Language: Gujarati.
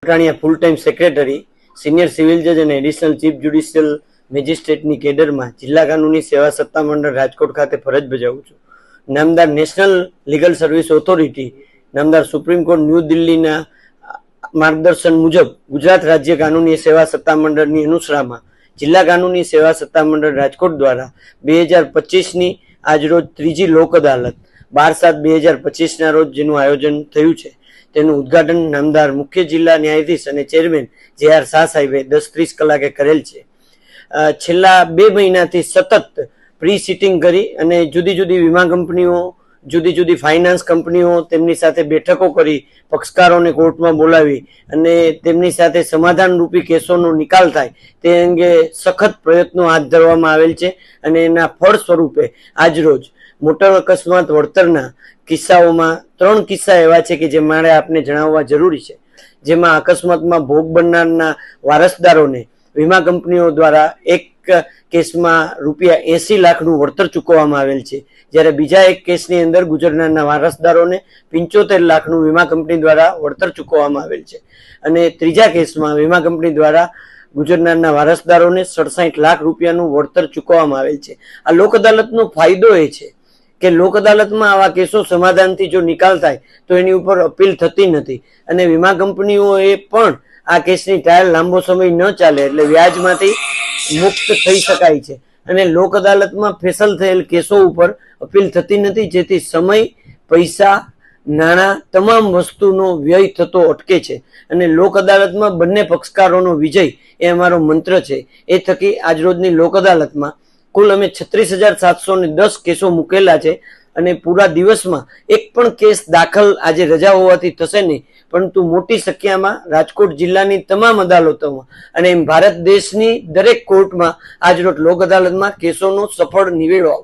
અકરાણીયા full time secretary, senior civil જજ અને એડિશનલ ચીફ જ્યુડિશિયલ મેજિસ્ટ્રેટની કેડરમાં જિલ્લા કાનૂની સેવા સત્તામંડળ રાજકોટ ખાતે ફરજ બજાવું છું. નામદાર નેશનલ લીગલ સર્વિસ ઓથોરિટી, નામદાર સુપ્રીમ કોર્ટ ન્યૂ દિલ્હીના માર્ગદર્શન મુજબ ગુજરાત રાજ્ય કાનૂની સેવા સત્તામંડળની અનુસરામાં જિલ્લા કાનૂની સેવા સત્તામંડળ રાજકોટ દ્વારા 2025ની આજરોજ ત્રીજી લોક અદાલત 12/7/2025ના રોજ જેનું આયોજન થયું છે તેનું ઉદ્ઘાટન નામદાર મુખ્ય જિલ્લા ન્યાયાધીશ અને ચેરમેન જે.આર. શાહ સાહેબે 10:30 કલાકે કરેલ છે. છેલ્લા 2 મહિનાથી સતત પ્રી સિટિંગ કરી અને જુદી જુદી વીમા કંપનીઓ, જુદી જુદી ફાઇનાન્સ કંપનીઓ તેમની સાથે બેઠકો કરી, પક્ષકારોને કોર્ટમાં બોલાવી અને તેમની સાથે સમાધાન રૂપી કેસોનો નિકાલ થાય તે અંગે સખત પ્રયત્નો હાથ ધરવામાં આવેલ છે અને એના ફળ સ્વરૂપે આજરોજ મોટર અકસ્માત વળતરના કિસ્સાઓમાં 3 કિસ્સા એવા છે કે જે મારે આપને જણાવવા જરૂરી છે, જેમાં અકસ્માતમાં ભોગ બનનારના વારસદારોને વીમા કંપનીઓ દ્વારા એક કેસમાં ₹80 લાખનું વળતર ચૂકવવામાં આવેલ છે, જ્યારે બીજા એક કેસની અંદર ગુજરનારના વારસદારોને 75 લાખનું વીમા કંપની દ્વારા વળતર ચૂકવવામાં આવેલ છે અને ત્રીજા કેસમાં વીમા કંપની દ્વારા ગુજરનારના વારસદારોને 67 લાખ રૂપિયાનું વળતર ચૂકવવામાં આવેલ છે. આ લોક અદાલતનો ફાયદો એ છે કે લોક અદાલતમાં આવા કેસો સમાધાનથી જો નિકાલ થાય તો એની ઉપર અપીલ થતી નથી અને વીમા કંપનીઓએ પણ આ કેસની ટ્રાયલ લાંબો સમય ન ચાલે એટલે વ્યાજમાંથી મુક્ત થઈ શકાય છે અને લોક અદાલતમાં ફેસલ થયેલ કેસો ઉપર અપીલ થતી નથી, જેથી સમય, પૈસા, નાણાં તમામ વસ્તુનો વ્યય થતો અટકે છે અને લોક અદાલતમાં બંને પક્ષકારોનો વિજય એ અમારો મંત્ર છે. એ થકી આજરોજની લોક અદાલતમાં કુલ અમે 36,710 કેસો મૂકેલા છે અને પૂરા દિવસમાં એક પણ કેસ દાખલ આજે રજા હોવાથી થશે નહીં, પરંતુ મોટી સંખ્યામાં રાજકોટ જિલ્લાની તમામ અદાલતોમાં અને ભારત દેશની દરેક કોર્ટમાં આજરોજ લોક અદાલતમાં કેસોનો સફળ નિવેડો